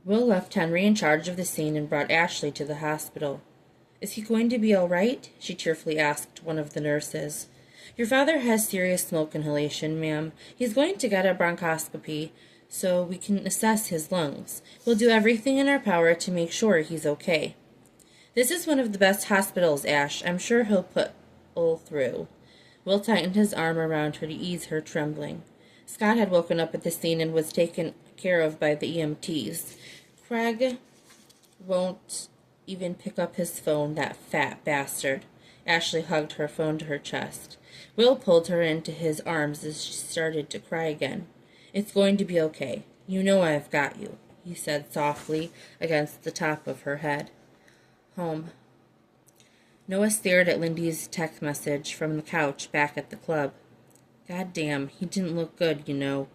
Will left Henry in charge of the scene and brought Ashley to the hospital. "Is he going to be all right?" she tearfully asked one of the nurses. "Your father has serious smoke inhalation, ma'am. He's going to get a bronchoscopy so we can assess his lungs. We'll do everything in our power to make sure he's okay." "This is one of the best hospitals, Ash. I'm sure he'll pull through." Will tightened his arm around her to ease her trembling. Scott had woken up at the scene and was taken care of by the EMTs. "Craig won't even pick up his phone, that fat bastard." Ashley hugged her phone to her chest. Will pulled her into his arms as she started to cry again. "It's going to be okay. You know I've got you," he said softly against the top of her head. Home. Noah stared at Lindy's text message from the couch back at the club. "God damn, he didn't look good, you know."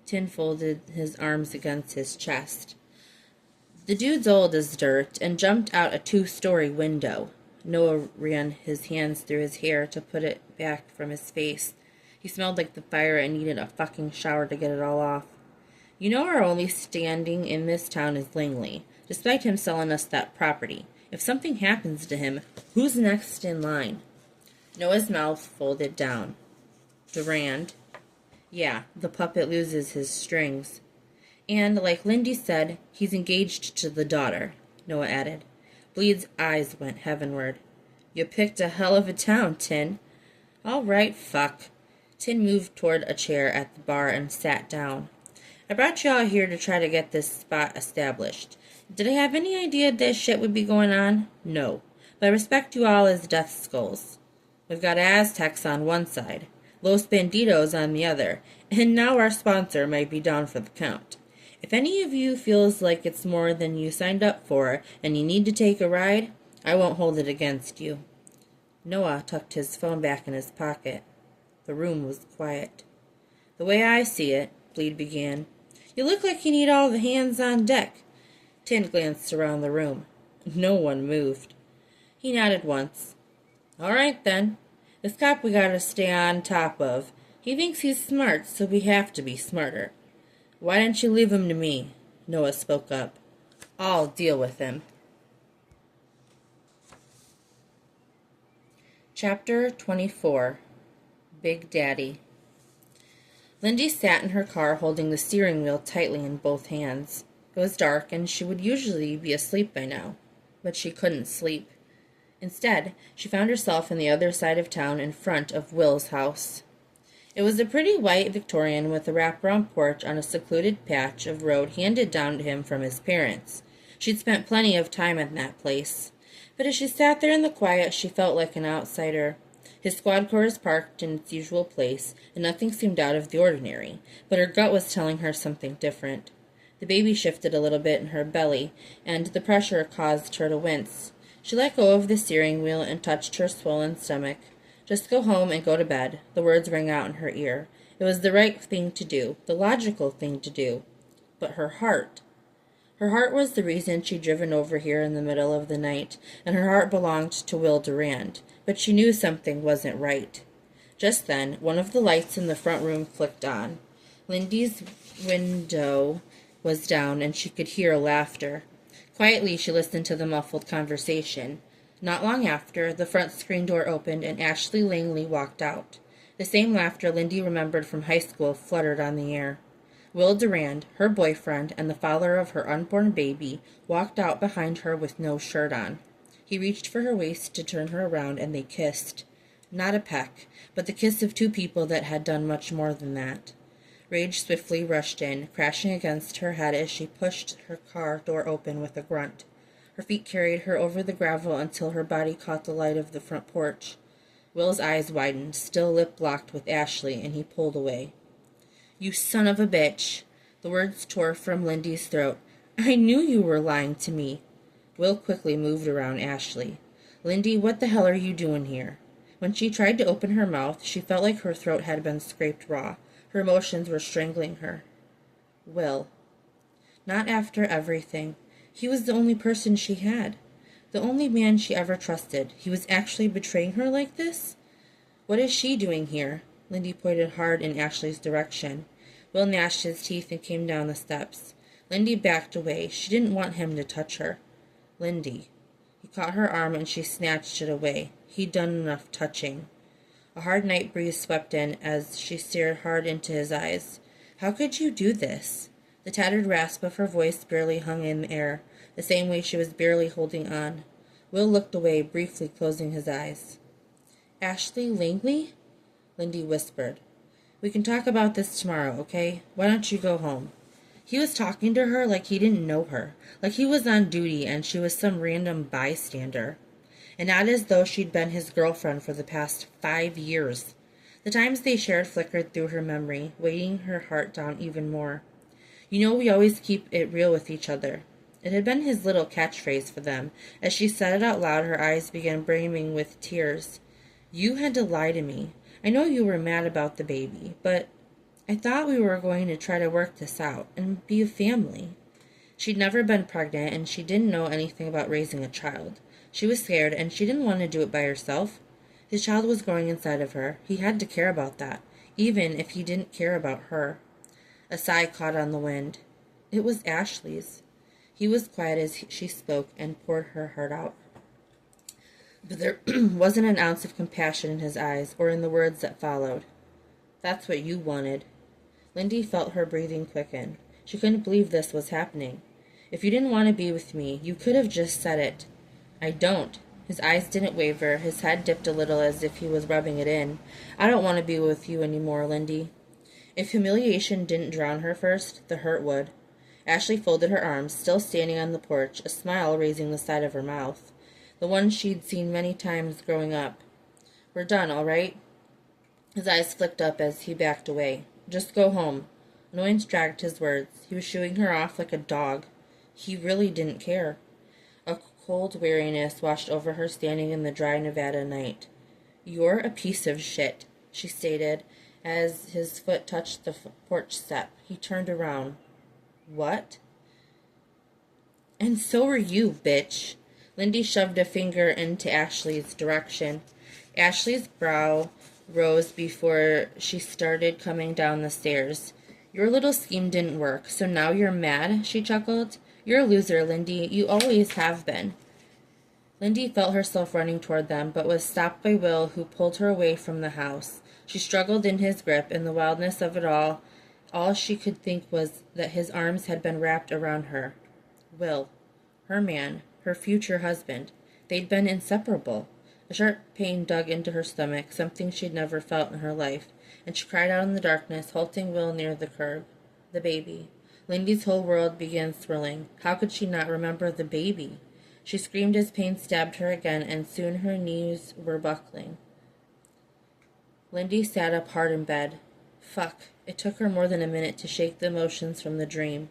Tin folded his arms against his chest. "The dude's old as dirt and jumped out a 2-story window." Noah ran his hands through his hair to put it back from his face. He smelled like the fire and needed a fucking shower to get it all off. "You know our only standing in this town is Langley, despite him selling us that property. If something happens to him, who's next in line?" Noah's mouth folded down. "Durand." "Yeah, the puppet loses his strings." "And, like Lindy said, he's engaged to the daughter," Noah added. Bleed's eyes went heavenward. "You picked a hell of a town, Tin." "All right, fuck." Tin moved toward a chair at the bar and sat down. "I brought you all here to try to get this spot established. Did I have any idea this shit would be going on? No. But I respect you all as death skulls. We've got Aztecs on one side, Los Banditos on the other, and now our sponsor might be down for the count. If any of you feels like it's more than you signed up for and you need to take a ride, I won't hold it against you." Noah tucked his phone back in his pocket. The room was quiet. "The way I see it," Bleed began, "you look like you need all the hands on deck." Tin glanced around the room. No one moved. He nodded once. "All right, then. This cop we gotta stay on top of. He thinks he's smart, so we have to be smarter." "Why don't you leave him to me?" Noah spoke up. "I'll deal with him." Chapter 24. Big Daddy. Lindy sat in her car holding the steering wheel tightly in both hands. It was dark, and she would usually be asleep by now, but she couldn't sleep. Instead, she found herself on the other side of town in front of Will's house. It was a pretty white Victorian with a wraparound porch on a secluded patch of road handed down to him from his parents. She'd spent plenty of time in that place. But as she sat there in the quiet, she felt like an outsider. His squad car was parked in its usual place, and nothing seemed out of the ordinary, but her gut was telling her something different. The baby shifted a little bit in her belly, and the pressure caused her to wince. She let go of the steering wheel and touched her swollen stomach. "Just go home and go to bed," the words rang out in her ear. It was the right thing to do, the logical thing to do. But her heart was the reason she'd driven over here in the middle of the night, and her heart belonged to Will Durand, but she knew something wasn't right. Just then, one of the lights in the front room flicked on. Lindy's window was down, and she could hear laughter. Quietly, she listened to the muffled conversation. Not long after, the front screen door opened, and Ashley Langley walked out. The same laughter Lindy remembered from high school fluttered on the air. Will Durand, her boyfriend, and the father of her unborn baby, walked out behind her with no shirt on. He reached for her waist to turn her around, and they kissed. Not a peck, but the kiss of two people that had done much more than that. Rage swiftly rushed in, crashing against her head as she pushed her car door open with a grunt. Her feet carried her over the gravel until her body caught the light of the front porch. Will's eyes widened, still lip-locked with Ashley, and he pulled away. "You son of a bitch!" The words tore from Lindy's throat. "I knew you were lying to me." Will quickly moved around Ashley. "Lindy, what the hell are you doing here?" When she tried to open her mouth, she felt like her throat had been scraped raw. Her emotions were strangling her. Will. Not after everything. He was the only person she had. The only man she ever trusted. He was actually betraying her like this? "What is she doing here?" Lindy pointed hard in Ashley's direction. Will gnashed his teeth and came down the steps. Lindy backed away. She didn't want him to touch her. Lindy. He caught her arm and she snatched it away. He'd done enough touching. A hard night breeze swept in as she stared hard into his eyes. How could you do this? The tattered rasp of her voice barely hung in the air, the same way she was barely holding on. Will looked away, briefly closing his eyes. Ashley Langley? Lindy whispered. We can talk about this tomorrow, okay? Why don't you go home? He was talking to her like he didn't know her, like he was on duty and she was some random bystander. And not as though she'd been his girlfriend for the past 5 years. The times they shared flickered through her memory, weighing her heart down even more. You know we always keep it real with each other. It had been his little catchphrase for them. As she said it out loud, her eyes began brimming with tears. You had to lie to me. I know you were mad about the baby, but I thought we were going to try to work this out and be a family. She'd never been pregnant, and she didn't know anything about raising a child. She was scared, and she didn't want to do it by herself. His child was growing inside of her. He had to care about that, even if he didn't care about her. A sigh caught on the wind. It was Ashley's. He was quiet as she spoke and poured her heart out. But there wasn't an ounce of compassion in his eyes or in the words that followed. That's what you wanted. Lindy felt her breathing quicken. She couldn't believe this was happening. If you didn't want to be with me, you could have just said it. I don't. His eyes didn't waver. His head dipped a little as if he was rubbing it in. I don't want to be with you anymore, Lindy. If humiliation didn't drown her first, the hurt would. Ashley folded her arms, still standing on the porch, a smile raising the side of her mouth. The one she'd seen many times growing up. We're done, all right? His eyes flicked up as he backed away. Just go home. Annoyance dragged his words. He was shooing her off like a dog. He really didn't care. A cold weariness washed over her standing in the dry Nevada night. You're a piece of shit, she stated, as his foot touched the porch step. He turned around. What? And so are you, bitch. Lindy shoved a finger into Ashley's direction. Ashley's brow rose before she started coming down the stairs. Your little scheme didn't work, so now you're mad, she chuckled. You're a loser, Lindy. You always have been. Lindy felt herself running toward them, but was stopped by Will, who pulled her away from the house. She struggled in his grip. In the wildness of it all she could think was that his arms had been wrapped around her. Will. Her man. Her future husband. They'd been inseparable. A sharp pain dug into her stomach, something she'd never felt in her life, and she cried out in the darkness, halting Will near the curb. The baby. Lindy's whole world began thrilling. How could she not remember the baby? She screamed as pain stabbed her again, and soon her knees were buckling. Lindy sat up hard in bed. Fuck. It took her more than a minute to shake the emotions from the dream.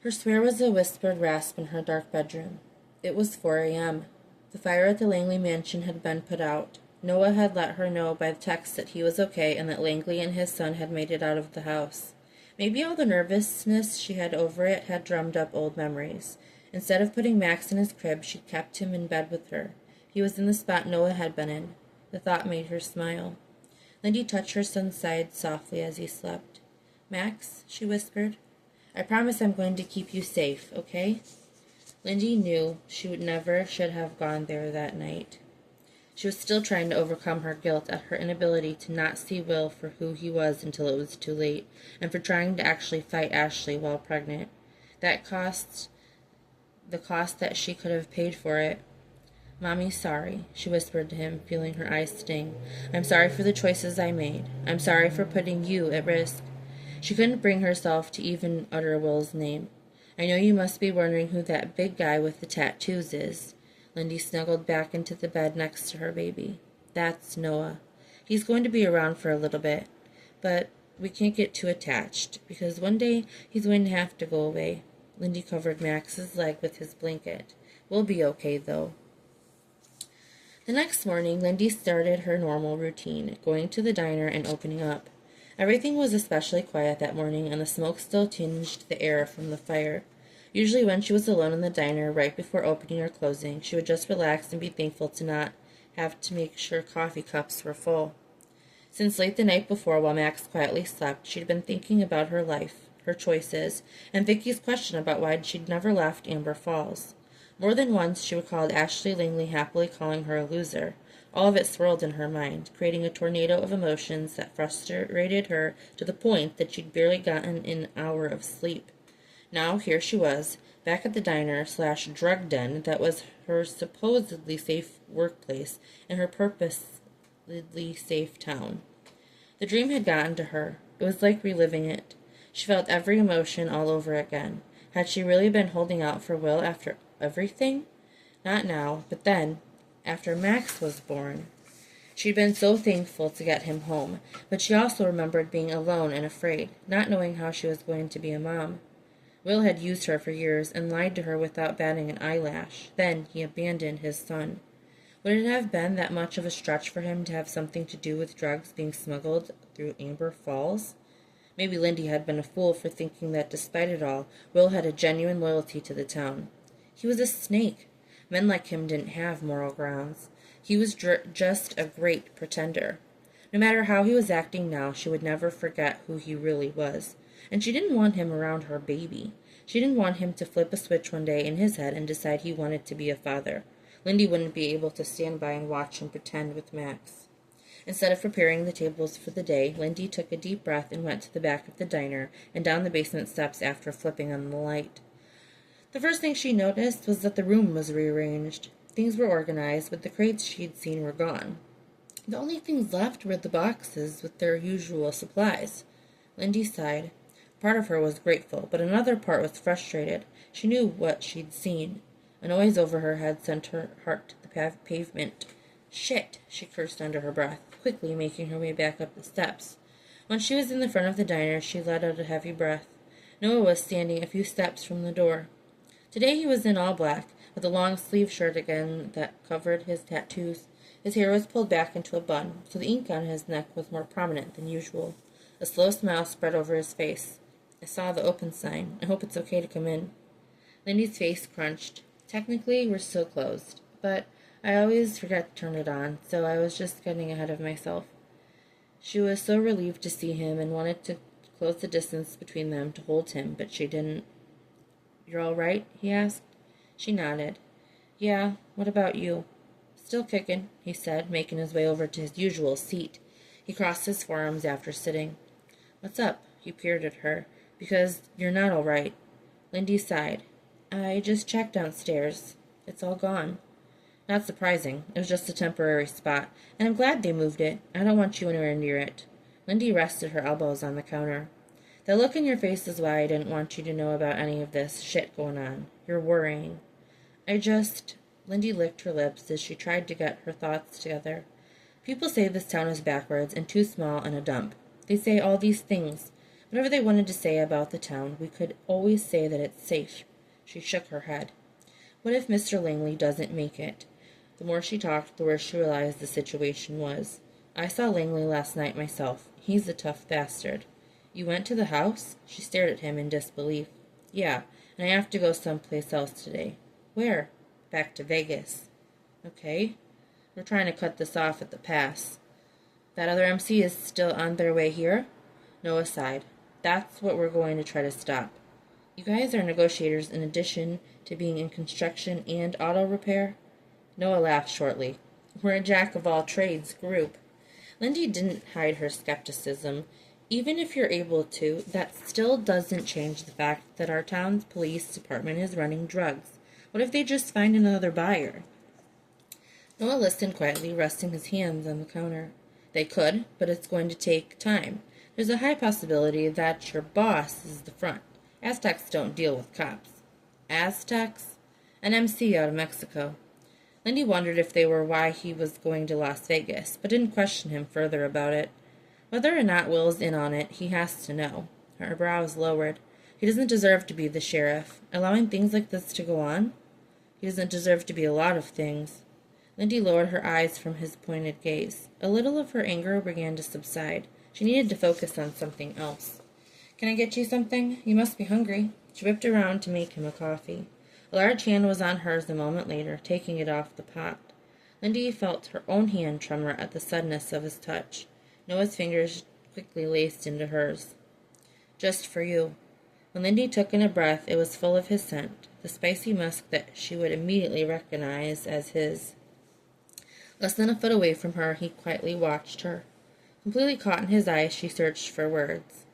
Her swear was a whispered rasp in her dark bedroom. It was 4 a.m. The fire at the Langley mansion had been put out. Noah had let her know by text that he was okay and that Langley and his son had made it out of the house. Maybe all the nervousness she had over it had drummed up old memories. Instead of putting Max in his crib, she kept him in bed with her. He was in the spot Noah had been in. The thought made her smile. Lindy touched her son's side softly as he slept. Max, she whispered, I promise I'm going to keep you safe, okay? Lindy knew she should have gone there that night. She was still trying to overcome her guilt at her inability to not see Will for who he was until it was too late, and for trying to actually fight Ashley while pregnant. The cost that she could have paid for it. Mommy's sorry, she whispered to him, feeling her eyes sting. I'm sorry for the choices I made. I'm sorry for putting you at risk. She couldn't bring herself to even utter Will's name. I know you must be wondering who that big guy with the tattoos is. Lindy snuggled back into the bed next to her baby. That's Noah. He's going to be around for a little bit, but we can't get too attached, because one day he's going to have to go away. Lindy covered Max's leg with his blanket. We'll be okay, though. The next morning, Lindy started her normal routine, going to the diner and opening up. Everything was especially quiet that morning, and the smoke still tinged the air from the fire. Usually when she was alone in the diner, right before opening or closing, she would just relax and be thankful to not have to make sure coffee cups were full. Since late the night before, while Max quietly slept, she'd been thinking about her life, her choices, and Vicky's question about why she'd never left Amber Falls. More than once she recalled Ashley Langley happily calling her a loser. All of it swirled in her mind, creating a tornado of emotions that frustrated her to the point that she'd barely gotten an hour of sleep. Now here she was, back at the diner/drug den that was her supposedly safe workplace in her purposedly safe town. The dream had gotten to her. It was like reliving it. She felt every emotion all over again. Had she really been holding out for Will after everything? Not now, but then, after Max was born. She'd been so thankful to get him home, but she also remembered being alone and afraid, not knowing how she was going to be a mom. Will had used her for years and lied to her without batting an eyelash. Then he abandoned his son. Would it have been that much of a stretch for him to have something to do with drugs being smuggled through Amber Falls? Maybe Lindy had been a fool for thinking that despite it all, Will had a genuine loyalty to the town. He was a snake. Men like him didn't have moral grounds. He was just a great pretender. No matter how he was acting now, she would never forget who he really was. And she didn't want him around her baby. She didn't want him to flip a switch one day in his head and decide he wanted to be a father. Lindy wouldn't be able to stand by and watch him pretend with Max. Instead of preparing the tables for the day, Lindy took a deep breath and went to the back of the diner and down the basement steps after flipping on the light. The first thing she noticed was that the room was rearranged. Things were organized, but the crates she'd seen were gone. The only things left were the boxes with their usual supplies. Lindy sighed. Part of her was grateful, but another part was frustrated. She knew what she'd seen. A noise over her head sent her heart to the pavement. "Shit!" she cursed under her breath, quickly making her way back up the steps. When she was in the front of the diner, she let out a heavy breath. Noah was standing a few steps from the door. Today he was in all black, with a long-sleeved shirt again that covered his tattoos. His hair was pulled back into a bun, so the ink on his neck was more prominent than usual. A slow smile spread over his face. "I saw the open sign. I hope it's okay to come in." Lindy's face crunched. "Technically, we're still closed, but I always forget to turn it on, so I was just getting ahead of myself." She was so relieved to see him and wanted to close the distance between them to hold him, but she didn't. "You're all right?" he asked. She nodded. "Yeah, what about you?" "Still kicking," he said, making his way over to his usual seat. He crossed his forearms after sitting. "What's up?" He peered at her. "Because you're not all right." Lindy sighed. "I just checked downstairs. It's all gone." "Not surprising. It was just a temporary spot, and I'm glad they moved it. I don't want you anywhere near it." Lindy rested her elbows on the counter. "The look in your face is why I didn't want you to know about any of this shit going on. You're worrying." Lindy licked her lips as she tried to get her thoughts together. "People say this town is backwards and too small and a dump. They say all these things. Whatever they wanted to say about the town, we could always say that it's safe." She shook her head. "What if Mr. Langley doesn't make it?" The more she talked, the worse she realized the situation was. "I saw Langley last night myself. He's a tough bastard." "You went to the house?" She stared at him in disbelief. "Yeah, and I have to go someplace else today." "Where?" "Back to Vegas." "Okay. We're trying to cut this off at the pass." "That other MC is still on their way here?" Noah sighed. "That's what we're going to try to stop." "You guys are negotiators in addition to being in construction and auto repair?" Noah laughed shortly. "We're a jack-of-all-trades group." Lindy didn't hide her skepticism. "Even if you're able to, that still doesn't change the fact that our town's police department is running drugs. What if they just find another buyer?" Noah listened quietly, resting his hands on the counter. "They could, but it's going to take time. There's a high possibility that your boss is the front. Aztecs don't deal with cops." "Aztecs?" "An MC out of Mexico." Lindy wondered if they were why he was going to Las Vegas, but didn't question him further about it. Whether or not Will's in on it, he has to know. Her brows lowered. He doesn't deserve to be the sheriff. Allowing things like this to go on? He doesn't deserve to be a lot of things. Lindy lowered her eyes from his pointed gaze. A little of her anger began to subside. She needed to focus on something else. "Can I get you something? You must be hungry." She whipped around to make him a coffee. A large hand was on hers a moment later, taking it off the pot. Lindy felt her own hand tremor at the suddenness of his touch. Noah's fingers quickly laced into hers. "Just for you." When Lindy took in a breath, it was full of his scent, the spicy musk that she would immediately recognize as his. Less than a foot away from her, he quietly watched her. Completely caught in his eyes, she searched for words.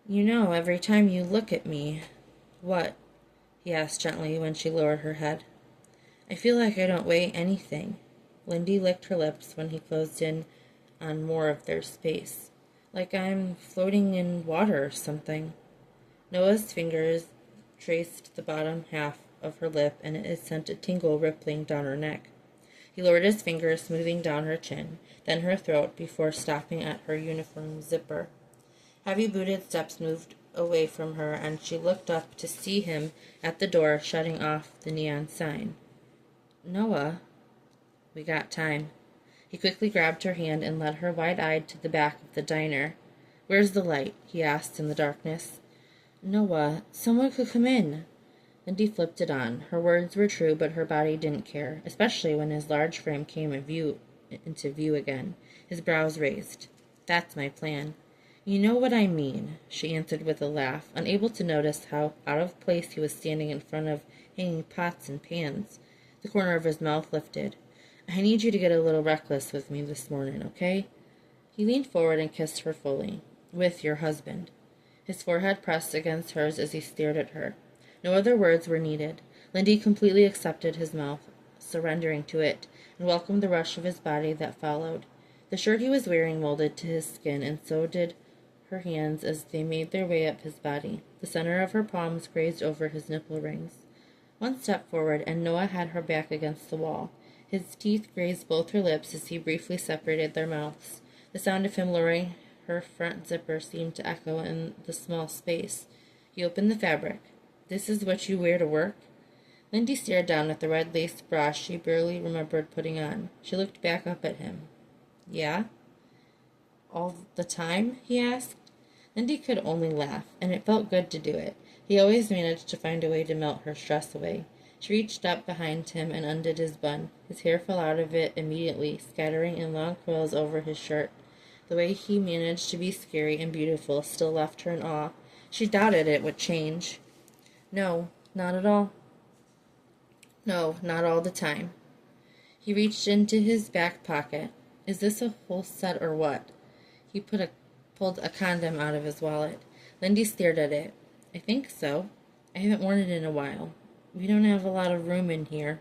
"You know, every time you look at me—" "What?" he asked gently when she lowered her head. "I feel like I don't weigh anything." Lindy licked her lips when he closed in on more of their space. "Like I'm floating in water or something." Noah's fingers traced the bottom half of her lip, and it sent a tingle rippling down her neck. He lowered his fingers, smoothing down her chin, then her throat, before stopping at her uniform zipper. Heavy booted steps moved away from her, and she looked up to see him at the door, shutting off the neon sign. "Noah." "We got time." He quickly grabbed her hand and led her wide-eyed to the back of the diner. "Where's the light?" he asked in the darkness. "Noah, someone could come in." Lindy flipped it on. Her words were true, but her body didn't care, especially when his large frame came into view again, his brows raised. "That's my plan." "You know what I mean," she answered with a laugh, unable to notice how out of place he was standing in front of hanging pots and pans. The corner of his mouth lifted. "I need you to get a little reckless with me this morning, okay?" He leaned forward and kissed her fully. "With your husband." His forehead pressed against hers as he stared at her. No other words were needed. Lindy completely accepted his mouth, surrendering to it, and welcomed the rush of his body that followed. The shirt he was wearing molded to his skin, and so did her hands as they made their way up his body. The center of her palms grazed over his nipple rings. One step forward, and Noah had her back against the wall. His teeth grazed both her lips as he briefly separated their mouths. The sound of him lowering her front zipper seemed to echo in the small space. He opened the fabric. "This is what you wear to work?" Lindy stared down at the red lace bra she barely remembered putting on. She looked back up at him. "Yeah?" "All the time?" he asked. Lindy could only laugh, and it felt good to do it. He always managed to find a way to melt her stress away. She reached up behind him and undid his bun. His hair fell out of it immediately, scattering in long coils over his shirt. The way he managed to be scary and beautiful still left her in awe. She doubted it would change. "No, not at all." "No, not all the time." He reached into his back pocket. "Is this a whole set or what?" He pulled a condom out of his wallet. Lindy stared at it. "I think so. I haven't worn it in a while. We don't have a lot of room in here."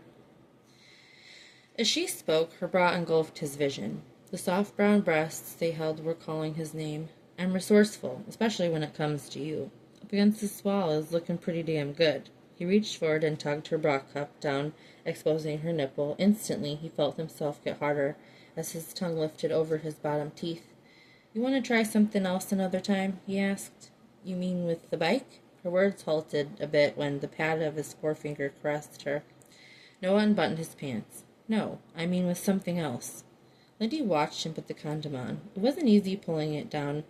As she spoke, her bra engulfed his vision. The soft brown breasts they held were calling his name. "I'm resourceful, especially when it comes to you. Up against this wall is looking pretty damn good." He reached forward and tugged her bra cup down, exposing her nipple. Instantly, he felt himself get harder as his tongue lifted over his bottom teeth. "You want to try something else another time?" he asked. "You mean with the bike?" Her words halted a bit when the pad of his forefinger caressed her. Noah unbuttoned his pants. "No, I mean with something else." Lindy watched him put the condom on. It wasn't easy pulling it down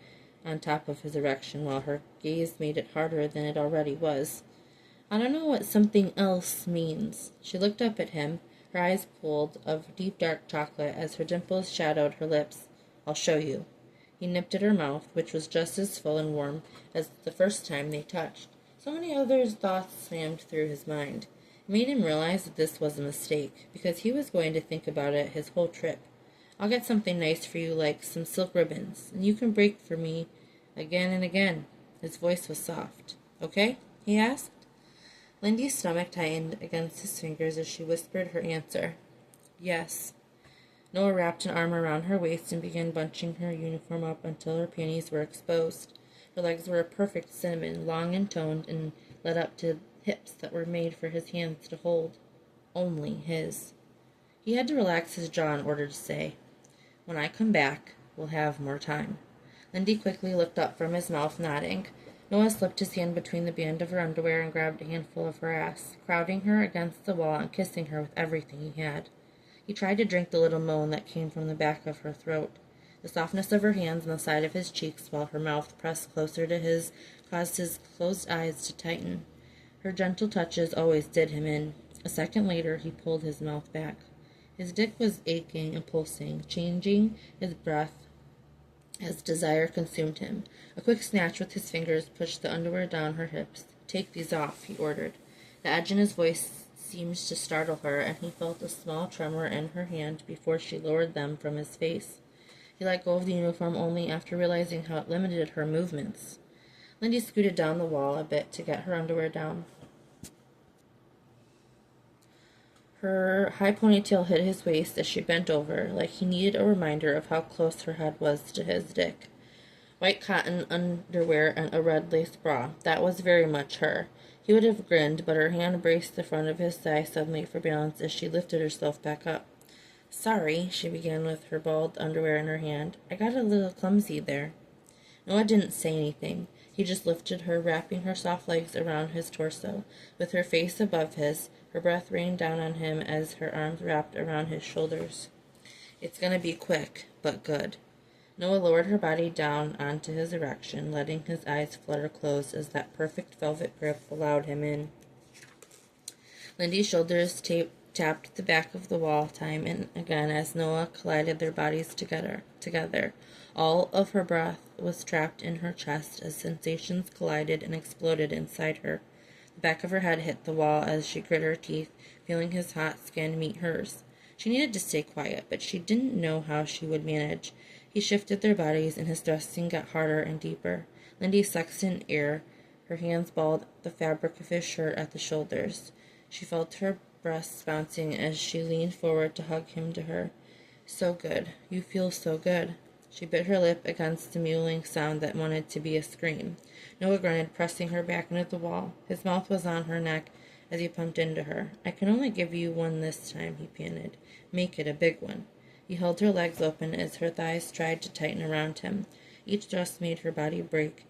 on top of his erection while her gaze made it harder than it already was. "I don't know what something else means." She looked up at him, her eyes pulled of deep dark chocolate as her dimples shadowed her lips. "I'll show you." He nipped at her mouth, which was just as full and warm as the first time they touched. So many other thoughts slammed through his mind. It made him realize that this was a mistake, because he was going to think about it his whole trip. "I'll get something nice for you, like some silk ribbons, and you can break for me again and again." His voice was soft. "Okay?" he asked. Lindy's stomach tightened against his fingers as she whispered her answer. "Yes." Noah wrapped an arm around her waist and began bunching her uniform up until her panties were exposed. Her legs were a perfect cinnamon, long and toned, and led up to hips that were made for his hands to hold. Only his. He had to relax his jaw in order to say, "When I come back, we'll have more time." Lindy quickly looked up from his mouth, nodding. Noah slipped his hand between the band of her underwear and grabbed a handful of her ass, crowding her against the wall and kissing her with everything he had. He tried to drink the little moan that came from the back of her throat. The softness of her hands on the side of his cheeks while her mouth pressed closer to his caused his closed eyes to tighten. Her gentle touches always did him in. A second later, he pulled his mouth back. His dick was aching and pulsing, changing his breath as desire consumed him. A quick snatch with his fingers pushed the underwear down her hips. "Take these off," he ordered. The edge in his voice seemed to startle her, and he felt a small tremor in her hand before she lowered them from his face. He let go of the uniform only after realizing how it limited her movements. Lindy scooted down the wall a bit to get her underwear down. Her high ponytail hit his waist as she bent over, like he needed a reminder of how close her head was to his dick. White cotton underwear and a red lace bra. That was very much her. He would have grinned, but her hand braced the front of his thigh suddenly for balance as she lifted herself back up. "Sorry," she began with her balled underwear in her hand. "I got a little clumsy there." Noah didn't say anything. He just lifted her, wrapping her soft legs around his torso. With her face above his, her breath rained down on him as her arms wrapped around his shoulders. "It's gonna be quick, but good." Noah lowered her body down onto his erection, letting his eyes flutter closed as that perfect velvet grip allowed him in. Lindy's shoulders tapped the back of the wall time and again as Noah collided their bodies together. All of her breath was trapped in her chest as sensations collided and exploded inside her. The back of her head hit the wall as she grit her teeth, feeling his hot skin meet hers. She needed to stay quiet, but she didn't know how she would manage. He shifted their bodies, and his thrusting got harder and deeper. Lindy sucked in air. Her hands balled the fabric of his shirt at the shoulders. She felt her breasts bouncing as she leaned forward to hug him to her. "So good. You feel so good." She bit her lip against the mewling sound that wanted to be a scream. Noah grunted, pressing her back into the wall. His mouth was on her neck as he pumped into her. "I can only give you one this time," he panted. "Make it a big one." He held her legs open as her thighs tried to tighten around him. Each thrust made her body break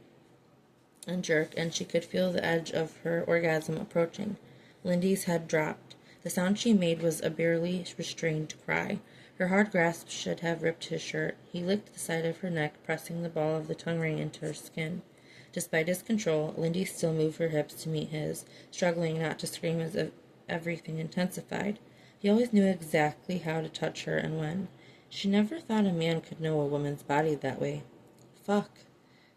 and jerk, and she could feel the edge of her orgasm approaching. Lindy's head dropped. The sound she made was a barely restrained cry. Her hard grasp should have ripped his shirt. He licked the side of her neck, pressing the ball of the tongue ring into her skin. Despite his control, Lindy still moved her hips to meet his, struggling not to scream as if everything intensified. He always knew exactly how to touch her and when. She never thought a man could know a woman's body that way. Fuck.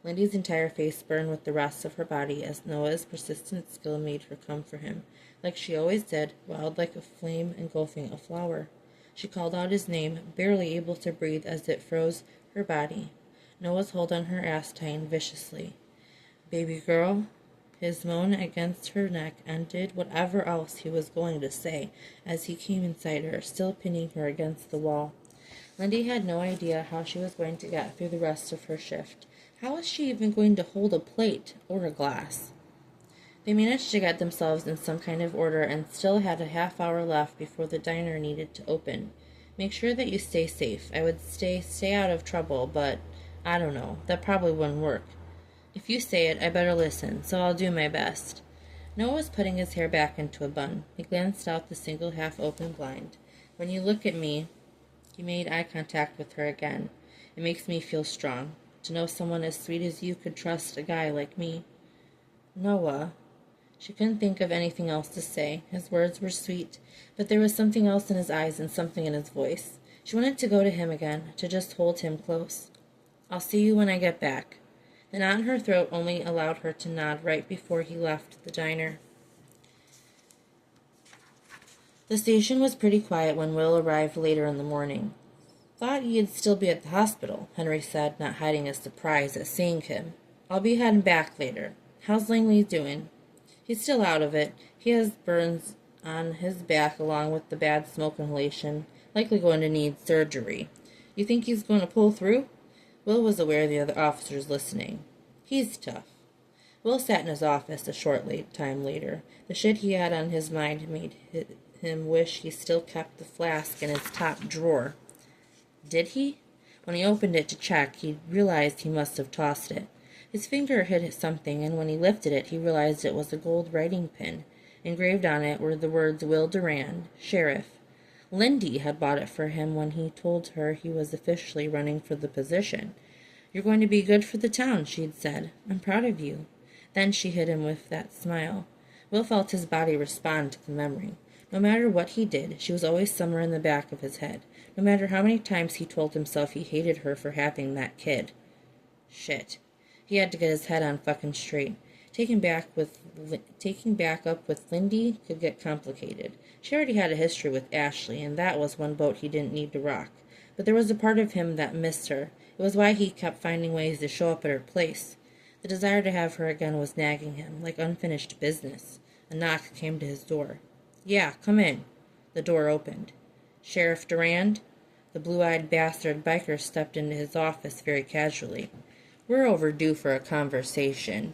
Lindy's entire face burned with the rest of her body as Noah's persistent skill made her come for him, like she always did, wild like a flame engulfing a flower. She called out his name, barely able to breathe as it froze her body. Noah's hold on her ass tightened viciously. "Baby girl." His moan against her neck ended whatever else he was going to say as he came inside her, still pinning her against the wall. Lindy had no idea how she was going to get through the rest of her shift. How was she even going to hold a plate or a glass? They managed to get themselves in some kind of order and still had a half hour left before the diner needed to open. "Make sure that you stay safe. I would stay out of trouble, but I don't know. That probably wouldn't work. If you say it, I better listen, so I'll do my best." Noah was putting his hair back into a bun. He glanced out the single half-open blind. "When you look at me," he made eye contact with her again. "It makes me feel strong. To know someone as sweet as you could trust a guy like me." "Noah." She couldn't think of anything else to say. His words were sweet, but there was something else in his eyes and something in his voice. She wanted to go to him again, to just hold him close. "I'll see you when I get back." The knot in her throat only allowed her to nod right before he left the diner. The station was pretty quiet when Will arrived later in the morning. "Thought you'd still be at the hospital," Henry said, not hiding his surprise at seeing him. "I'll be heading back later. How's Langley doing?" "He's still out of it. He has burns on his back along with the bad smoke inhalation. Likely going to need surgery." "You think he's going to pull through?" Will was aware of the other officers listening. "He's tough." Will sat in his office a short time later. The shit he had on his mind made him wish he still kept the flask in his top drawer. Did he? When he opened it to check, he realized he must have tossed it. His finger hit something, and when he lifted it, he realized it was a gold writing pin. Engraved on it were the words Will Durand, Sheriff. Lindy had bought it for him when he told her he was officially running for the position. "You're going to be good for the town," she'd said. "I'm proud of you." Then she hit him with that smile. Will felt his body respond to the memory. No matter what he did, she was always somewhere in the back of his head. No matter how many times he told himself he hated her for having that kid. Shit. He had to get his head on fucking straight. Taking back up with Lindy could get complicated. She already had a history with Ashley, and that was one boat he didn't need to rock. But there was a part of him that missed her. It was why he kept finding ways to show up at her place. The desire to have her again was nagging him, like unfinished business. A knock came to his door. Yeah, come in. The door opened. Sheriff Durand? The blue-eyed bastard biker stepped into his office very casually. We're overdue for a conversation.